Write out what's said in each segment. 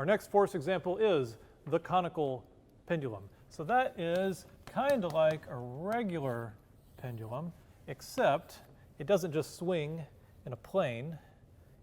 Our next force example is the conical pendulum. So that is kind of like a regular pendulum, except it doesn't just swing in a plane.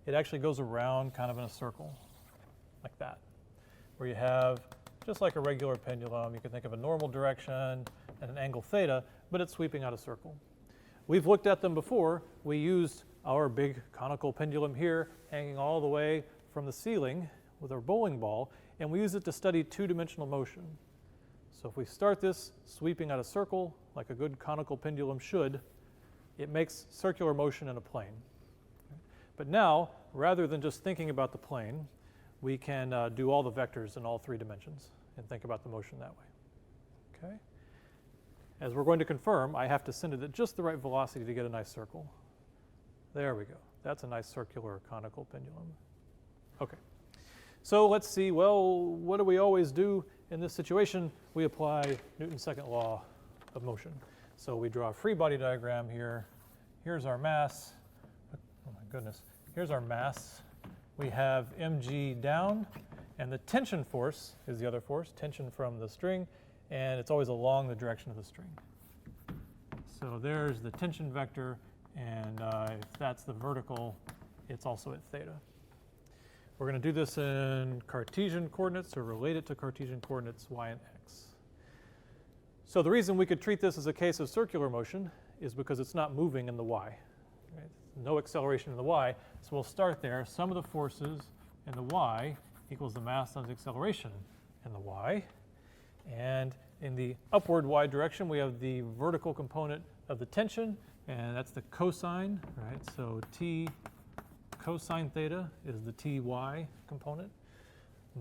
It actually goes around kind of in a circle, like that, where you have, just like a regular pendulum, you can think of a normal direction and an angle theta, but it's sweeping out a circle. We've looked at them before. We used our big conical pendulum here, hanging all the way from the ceiling with our bowling ball, and we use it to study two-dimensional motion. So if we start this sweeping out a circle, like a good conical pendulum should, it makes circular motion in a plane. But now, rather than just thinking about the plane, we can do all the vectors in all 3 dimensions and think about the motion that way. Okay? As we're going to confirm, I have to send it at just the right velocity to get a nice circle. There we go. That's a nice circular conical pendulum. Okay. So let's see, well, what do we always do in this situation? We apply Newton's second law of motion. So we draw a free body diagram here. Here's our mass. Oh my goodness. Here's our mass. We have mg down, and the tension force is the other force, tension from the string, and it's always along the direction of the string. So there's the tension vector, and if that's the vertical, it's also at theta. We're going to do this in Cartesian coordinates, or relate it to Cartesian coordinates y and x. So the reason we could treat this as a case of circular motion is because it's not moving in the y. Right? No acceleration in the y, so we'll start there. Sum of the forces in the y equals the mass times acceleration in the y. And in the upward y direction, we have the vertical component of the tension, and that's the cosine, right? So t cosine theta is the ty component,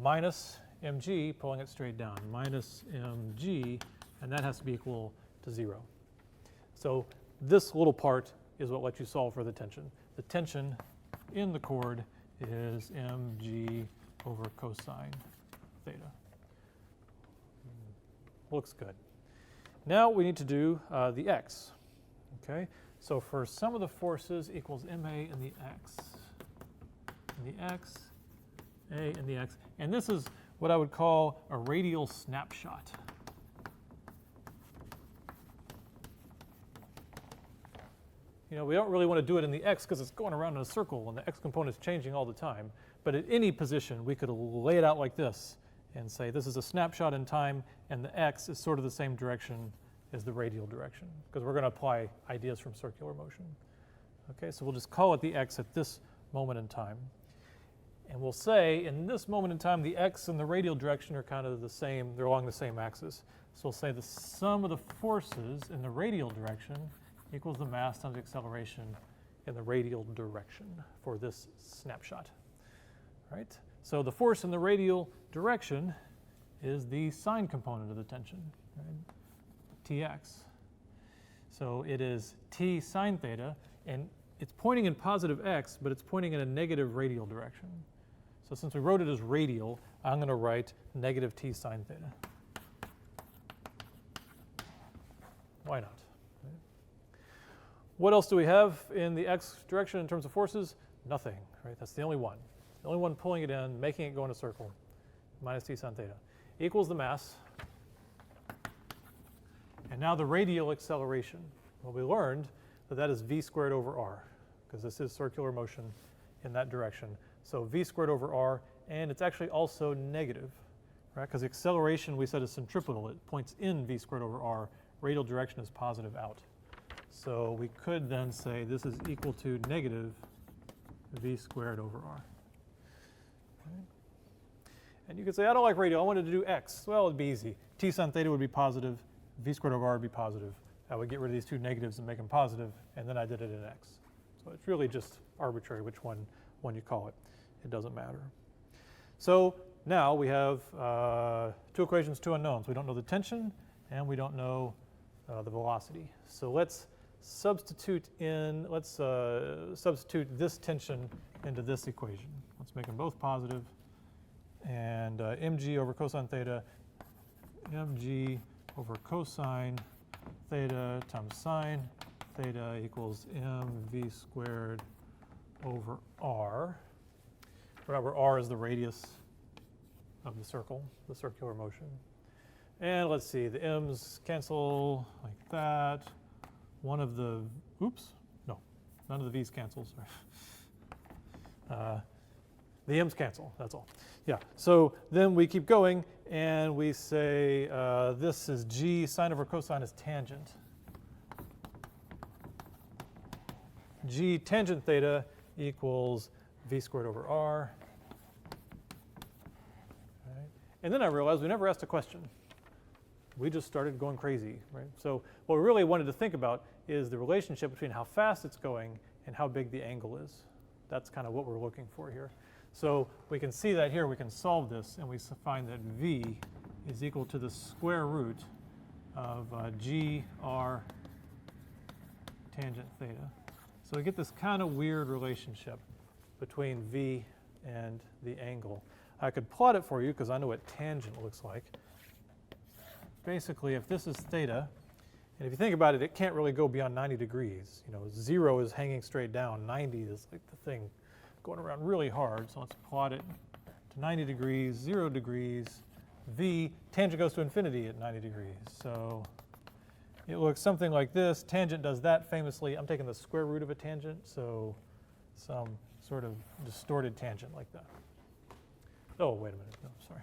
minus mg, pulling it straight down, minus mg, and that has to be equal to 0. So this little part is what lets you solve for the tension. The tension in the chord is mg over cosine theta. Looks good. Now we need to do the x. Okay, so for sum of the forces equals ma in the x, a in the x, and this is what I would call a radial snapshot. You know, we don't really want to do it in the x because it's going around in a circle and the x component is changing all the time. But at any position, we could lay it out like this and say this is a snapshot in time, and the x is sort of the same direction as the radial direction, because we're going to apply ideas from circular motion. Okay, so we'll just call it the x at this moment in time. And we'll say in this moment in time, the x and the radial direction are kind of the same, they're along the same axis. So we'll say the sum of the forces in the radial direction equals the mass times the acceleration in the radial direction for this snapshot. Right? So the force in the radial direction is the sine component of the tension, right? Tx. So it is t sine theta, and it's pointing in positive x, but it's pointing in a negative radial direction. So since we wrote it as radial, I'm going to write negative t sine theta. Why not? Right? What else do we have in the x direction in terms of forces? Nothing, right? That's the only one. The only one pulling it in, making it go in a circle, minus t sine theta, equals the mass. And now the radial acceleration. Well, we learned that that is v squared over r, because this is circular motion in that direction. So v squared over r, and it's actually also negative, right? Because the acceleration we said is centripetal. It points in v squared over r. Radial direction is positive out. So we could then say this is equal to negative v squared over r. Okay. And you could say, I don't like radial. I wanted to do x. Well, it'd be easy. T sine theta would be positive. V squared over r would be positive. I would get rid of these two negatives and make them positive, and then I did it in x. So it's really just arbitrary which one you call it. It doesn't matter. So now we have 2 equations, 2 unknowns. We don't know the tension, and we don't know the velocity. So let's substitute this tension into this equation. Let's make them both positive. And mg over cosine theta, mg over cosine theta times sine theta equals mv squared over r. Remember, r is the radius of the circle, the circular motion. And let's see, the m's cancel like that. One of the, oops, no, none of the v's cancel, sorry. The m's cancel, that's all. Yeah, so then we keep going and we say this is g, sine over cosine is tangent. G tangent theta equals v squared over r. Right. And then I realized we never asked a question. We just started going crazy, right? So what we really wanted to think about is the relationship between how fast it's going and how big the angle is. That's kind of what we're looking for here. So we can see that here, we can solve this, and we find that v is equal to the square root of gr tangent theta. So we get this kind of weird relationship between v and the angle. I could plot it for you because I know what tangent looks like. Basically, if this is theta, and if you think about it, it can't really go beyond 90 degrees. You know, 0 is hanging straight down. 90 is like the thing going around really hard. So let's plot it to 90 degrees, 0 degrees. V, tangent goes to infinity at 90 degrees. So it looks something like this. Tangent does that famously. I'm taking the square root of a tangent, so some sort of distorted tangent like that. Oh, wait a minute. No, sorry.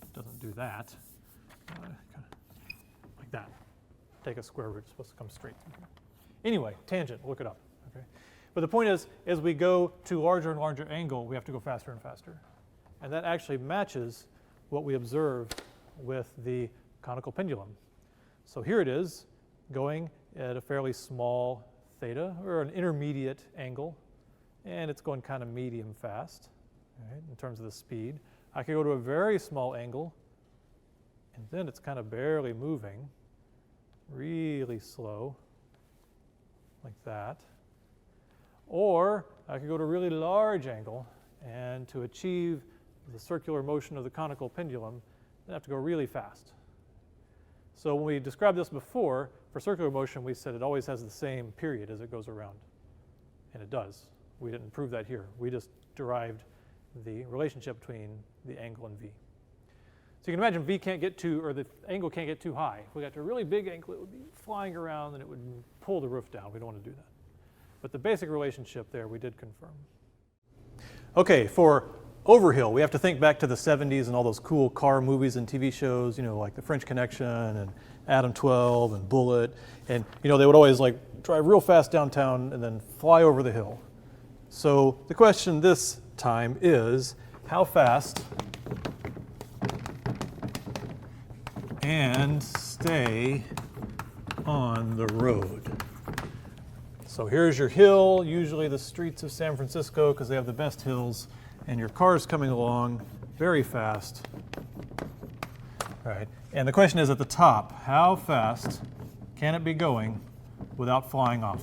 It doesn't do that. Kind of like that. Take a square root. It's supposed to come straight through here. Anyway, tangent, look it up. Okay. But the point is, as we go to larger and larger angle, we have to go faster and faster. And that actually matches what we observe with the conical pendulum. So here it is, going at a fairly small theta, or an intermediate angle, and it's going kind of medium fast, right, in terms of the speed. I could go to a very small angle, and then it's kind of barely moving, really slow, like that. Or I could go to a really large angle, and to achieve the circular motion of the conical pendulum, I have to go really fast. So when we described this before, for circular motion, we said it always has the same period as it goes around. And it does. We didn't prove that here. We just derived the relationship between the angle and v. So you can imagine v can't get too, or the angle can't get too high. If we got to a really big angle, it would be flying around and it would pull the roof down. We don't want to do that. But the basic relationship there, we did confirm. Okay, for overhill, we have to think back to the 70s and all those cool car movies and TV shows, you know, like The French Connection and Adam 12 and Bullet. And, you know, they would always like drive real fast downtown and then fly over the hill. So the question this time is, how fast and stay on the road? So here's your hill, usually the streets of San Francisco because they have the best hills. And your car's coming along very fast, right? And the question is at the top, how fast can it be going without flying off?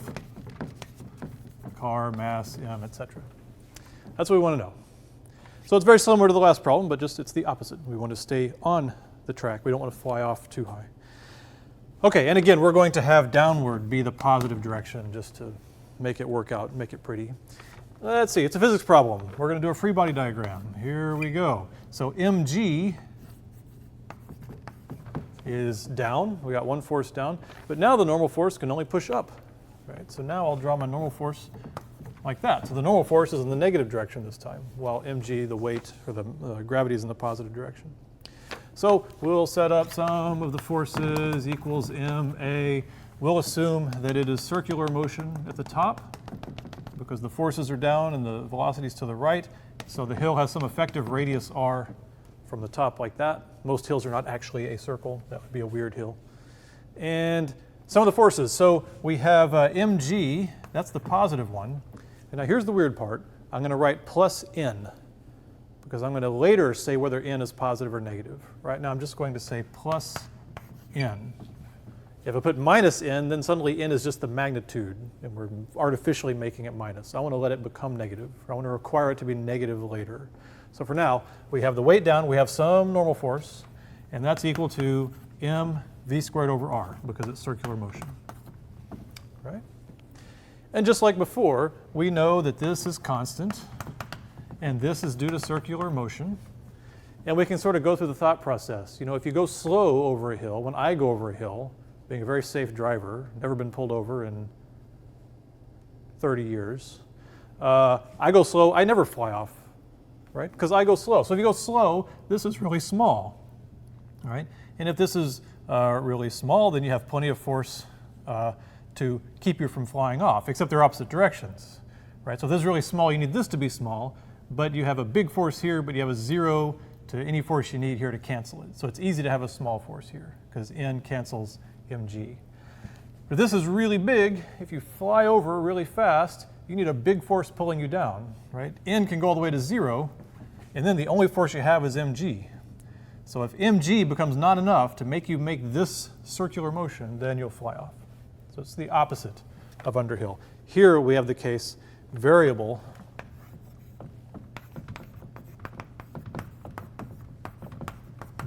Car, mass, etc. That's what we want to know. So it's very similar to the last problem, but just it's the opposite. We want to stay on the track. We don't want to fly off too high. Okay, and again, we're going to have downward be the positive direction just to make it work out, make it pretty. Let's see, it's a physics problem. We're going to do a free body diagram. Here we go. So mg is down. We got one force down. But now the normal force can only push up. Right? So now I'll draw my normal force like that. So the normal force is in the negative direction this time, while mg, the weight, or the gravity is in the positive direction. So we'll set up sum of the forces equals ma. We'll assume that it is circular motion at the top, because the forces are down and the velocity's to the right. So the hill has some effective radius r from the top like that. Most hills are not actually a circle. That would be a weird hill. And some of the forces. So we have mg, that's the positive one. And now here's the weird part. I'm going to write plus n, because I'm going to later say whether n is positive or negative. Right now I'm just going to say plus n. If I put minus n, then suddenly n is just the magnitude, and we're artificially making it minus. I want to let it become negative. I want to require it to be negative later. So for now, we have the weight down, we have some normal force, and that's equal to mv squared over r, because it's circular motion. Right? And just like before, we know that this is constant, and this is due to circular motion. And we can sort of go through the thought process. You know, if you go slow over a hill, when I go over a hill, being a very safe driver, never been pulled over in 30 years, I go slow, I never fly off, right? Because I go slow. So if you go slow, this is really small, all right? And if this is really small, then you have plenty of force to keep you from flying off, except they're opposite directions, right? So if this is really small, you need this to be small, but you have a big force here, but you have a 0 to any force you need here to cancel it. So it's easy to have a small force here, because N cancels mg. But this is really big. If you fly over really fast, you need a big force pulling you down, right? N can go all the way to 0, and then the only force you have is mg. So if mg becomes not enough to make you make this circular motion, then you'll fly off. So it's the opposite of underhill. Here we have the case variable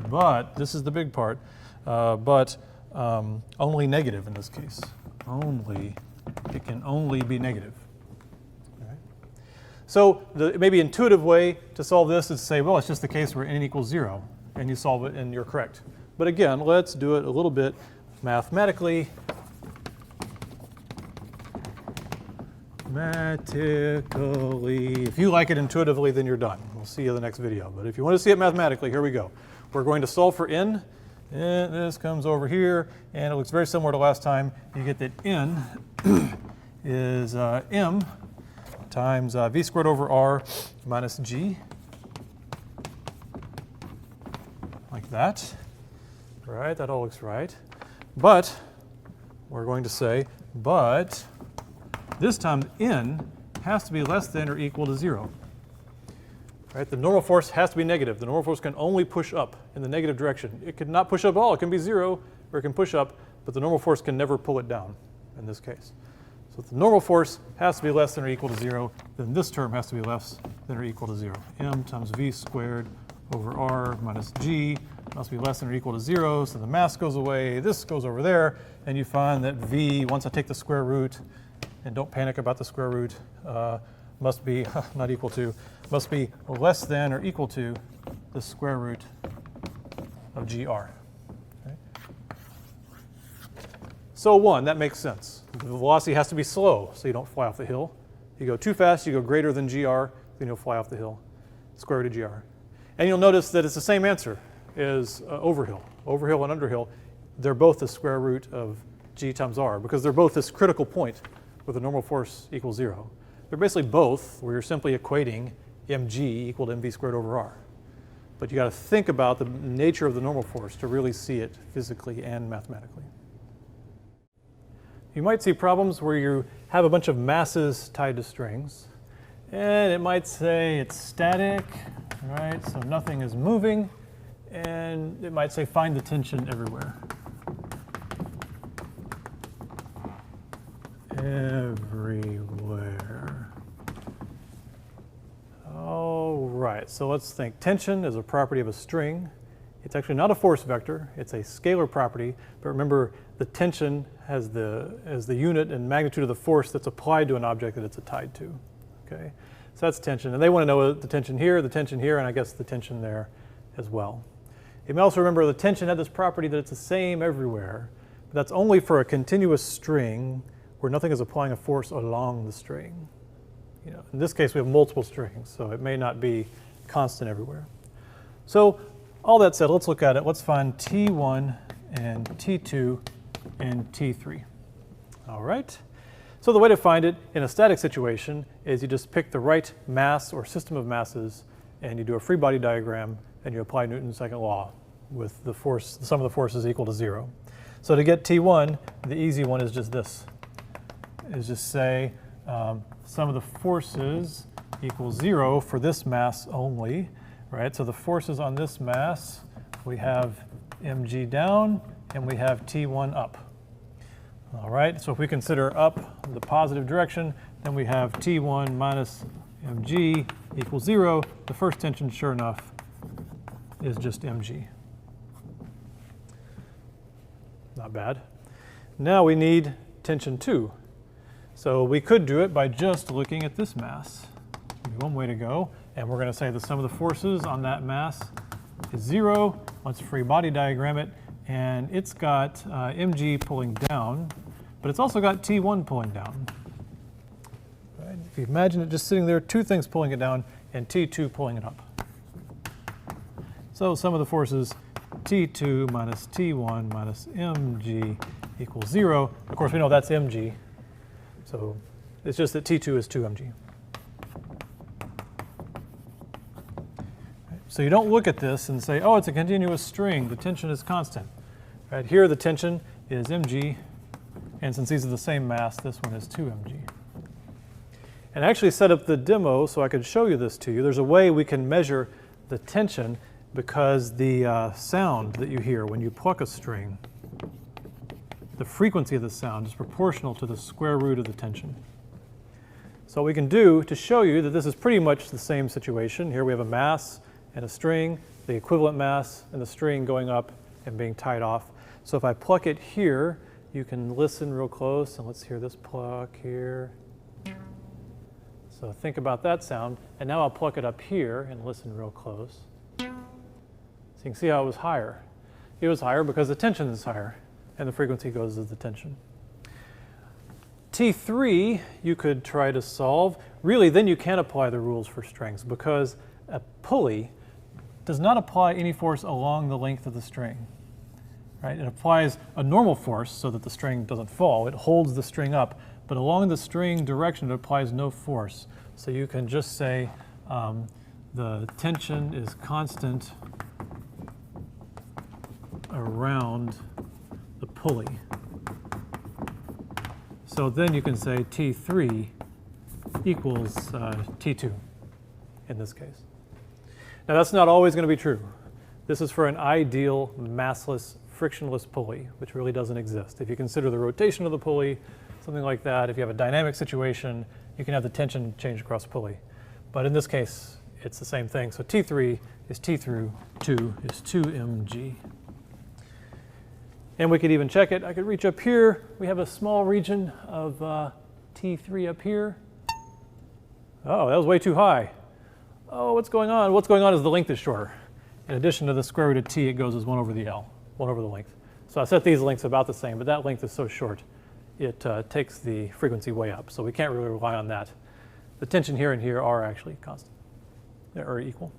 but this is the big part, only negative in this case. It can only be negative. All right. So the maybe intuitive way to solve this is to say, well, it's just the case where n equals 0, and you solve it and you're correct. But again, let's do it a little bit mathematically. If you like it intuitively, then you're done. We'll see you in the next video. But if you want to see it mathematically, here we go. We're going to solve for n, and this comes over here, and it looks very similar to last time. You get that n is m times v squared over r minus g, like that. Right, that all looks right. But we're going to say, but this time n has to be less than or equal to 0. Right? The normal force has to be negative. The normal force can only push up in the negative direction. It could not push up at all. It can be 0, or it can push up, but the normal force can never pull it down in this case. So if the normal force has to be less than or equal to 0, then this term has to be less than or equal to 0. M times v squared over r minus g must be less than or equal to 0, so the mass goes away, this goes over there, and you find that v, once I take the square root, and don't panic about the square root, must be not equal to, must be less than or equal to the square root of gr. Okay. So 1, that makes sense. The velocity has to be slow, so you don't fly off the hill. You go too fast, you go greater than gr, then you'll fly off the hill, square root of gr. And you'll notice that it's the same answer as overhill. Overhill and underhill, they're both the square root of g times r, because they're both this critical point where the normal force equals 0. They're basically both where you're simply equating mg equal to mv squared over r. But you got to think about the nature of the normal force to really see it physically and mathematically. You might see problems where you have a bunch of masses tied to strings, and it might say it's static, right? So nothing is moving, and it might say find the tension everywhere. Everywhere. All right, so let's think. Tension is a property of a string. It's actually not a force vector, it's a scalar property, but remember the tension has as the unit and magnitude of the force that's applied to an object that it's tied to. Okay, so that's tension, and they want to know the tension here, and I guess the tension there as well. You may also remember the tension had this property that it's the same everywhere, but that's only for a continuous string where nothing is applying a force along the string. You know, in this case, we have multiple strings, so it may not be constant everywhere. So all that said, let's look at it. Let's find T1 and T2 and T3. All right. So the way to find it in a static situation is you just pick the right mass or system of masses, and you do a free body diagram, and you apply Newton's second law with the force, the sum of the forces equal to 0. So to get T1, the easy one is just this. Is just say sum of the forces equals 0 for this mass only, right? So the forces on this mass, we have mg down and we have T1 up. All right, so if we consider up the positive direction, then we have T1 minus mg equals 0. The first tension, sure enough, is just mg. Not bad. Now we need tension 2. So we could do it by just looking at this mass. One way to go, and we're going to say the sum of the forces on that mass is 0. Let's free body diagram it. And it's got mg pulling down, but it's also got T1 pulling down. Right? If you imagine it just sitting there, two things pulling it down and T2 pulling it up. So sum of the forces, T2 minus T1 minus mg equals 0. Of course, we know that's mg. So it's just that T2 is 2mg. So you don't look at this and say, oh, it's a continuous string. The tension is constant. Right? Here the tension is mg. And since these are the same mass, this one is 2mg. And I actually set up the demo so I could show you this to you. There's a way we can measure the tension because the sound that you hear when you pluck a string, the frequency of the sound is proportional to the square root of the tension. So what we can do to show you that this is pretty much the same situation. Here we have a mass and a string, the equivalent mass and the string going up and being tied off. So if I pluck it here, you can listen real close, and let's hear this pluck here. So think about that sound, and now I'll pluck it up here and listen real close. So you can see how it was higher. It was higher because the tension is higher, and the frequency goes as the tension. T3 you could try to solve. Really, then you can apply the rules for strings because a pulley does not apply any force along the length of the string. Right? It applies a normal force so that the string doesn't fall. It holds the string up, but along the string direction it applies no force. So you can just say the tension is constant around the pulley. So then you can say T3 equals T2 in this case. Now that's not always going to be true. This is for an ideal massless, frictionless pulley, which really doesn't exist. If you consider the rotation of the pulley, something like that, if you have a dynamic situation, you can have the tension change across the pulley. But in this case, it's the same thing. So T3 is T through 2 is 2mg. And we could even check it. I could reach up here. We have a small region of T3 up here. Oh, that was way too high. Oh, what's going on? What's going on is the length is shorter. In addition to the square root of t, it goes as 1 over the L, 1 over the length. So I set these lengths about the same, but that length is so short, it takes the frequency way up. So we can't really rely on that. The tension here and here are actually constant, or equal.